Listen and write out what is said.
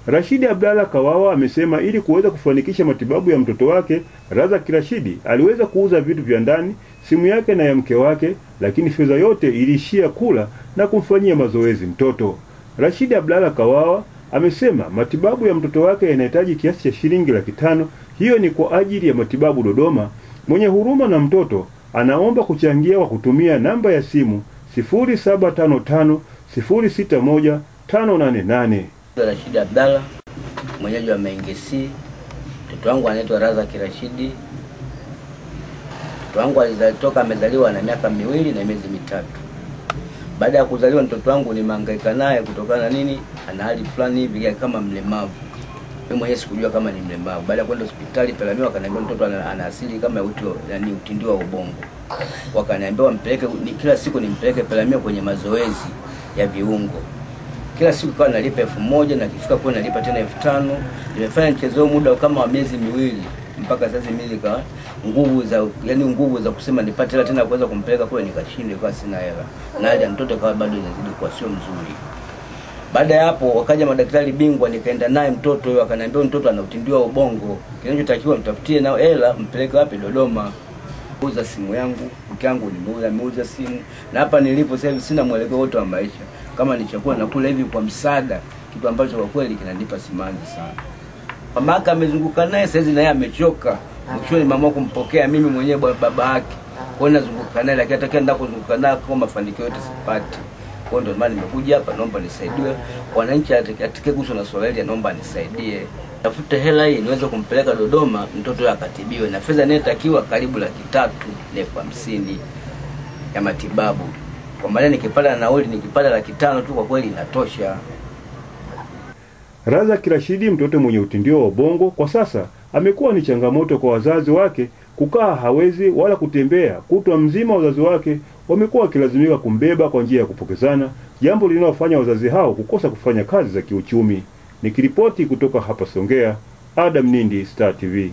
Rashidi Abdalla Kawawa amesema ili kuweza kufanikisha matibabu ya mtoto wake, Razak Rashidi aliweza kuuza vitu vya ndani, simu yake na ya mke wake, lakini fedha yote iliishia kula na kumfanyia mazoezi mtoto. Rashidi Abdalla Kawawa amesema matibabu ya mtoto wake yanahitaji kiasi cha shilingi 500,000. Hiyo ni kwa ajili ya matibabu Dodoma. Mwenye huruma na mtoto anaomba kuchangia kwa kutumia namba ya simu 0755 061 588. Rashidi Abdalla, mwenyeji wa Mengesi. Mtoto wangu anaitwa Razak Rashidi. Mtoto wangu amezaliwa na miaka 2 na miezi 3. Baada ya kuzaliwa mtoto wangu nimehangaika naye kutokana na nini? Ana hali fulani hivi kama mlemavu. Mimi mwenyewe sikujua kama ni mlemavu. Baada ya kwenda hospitali Peramiho akaniambia mtoto ana asili kama utindio wa ubongo. Wakaniambia wampeleke kila siku nimpeleke Peramiho kwenye mazoezi ya viungo. Kila siku kwa nalipa 1000 na kifika kwa nalipa tena 5000. Nimefanya mchezo muda kama wa miezi 2 mpaka sasa mimi nguvu za kusema nipate tena kuweza kumpeleka kule nikashinde kwa sina hela. Na hali ya mtoto kwa bado inazidi kuwa sio mzuri. Baada ya hapo wakaja madaktari bingwa, nikaenda naye mtoto huyo, akaniambia mtoto ana utindio wa ubongo. Kinachotakiwa mtafutie nao hela mpeleke wapi? Dodoma. Kuuza simu yangu, mke wangu nimeuza simu. Na hapa nilipo sasa hivi sina mwelekeo wote wa maisha. Kama ni chakula nakula hivi kwa msaada, kitu ambacho kwa kweli kinanipa simanzi sana. Mamaka amezunguka naye sasa hivi na yeye amechoka. Mwishoni mama kumpokea mimi mwenyewe baba yake. Kwa hiyo nazunguka naye lakini atakwenda kuzunguka naye kwa mafanikio yote sipati. Kwa ndio maana nimekuja hapa, naomba nisaidiwe. Wananchi atakayegusa na swala hili naomba nisaidie. Tafute hela hii niweze kumpeleka Dodoma mtoto akatibiwe, na fedha inayotakiwa karibu 350,000 ya matibabu. Kwa maana nikipata nauli nikipata 500,000 tu kwa kweli inatosha. Razak Rashidi, mtoto mwenye utindio wa ubongo, kwa sasa amekuwa ni changamoto kwa wazazi wake. Kukaa hawezi wala kutembea, kutwa mzima wazazi wake wamekuwa wakilazimika kumbeba kwa njia ya kupokezana, jambo linalofanya wazazi hao kukosa kufanya kazi za kiuchumi. Nikiripoti kutoka hapa Songea, Adam Nindi, Star TV.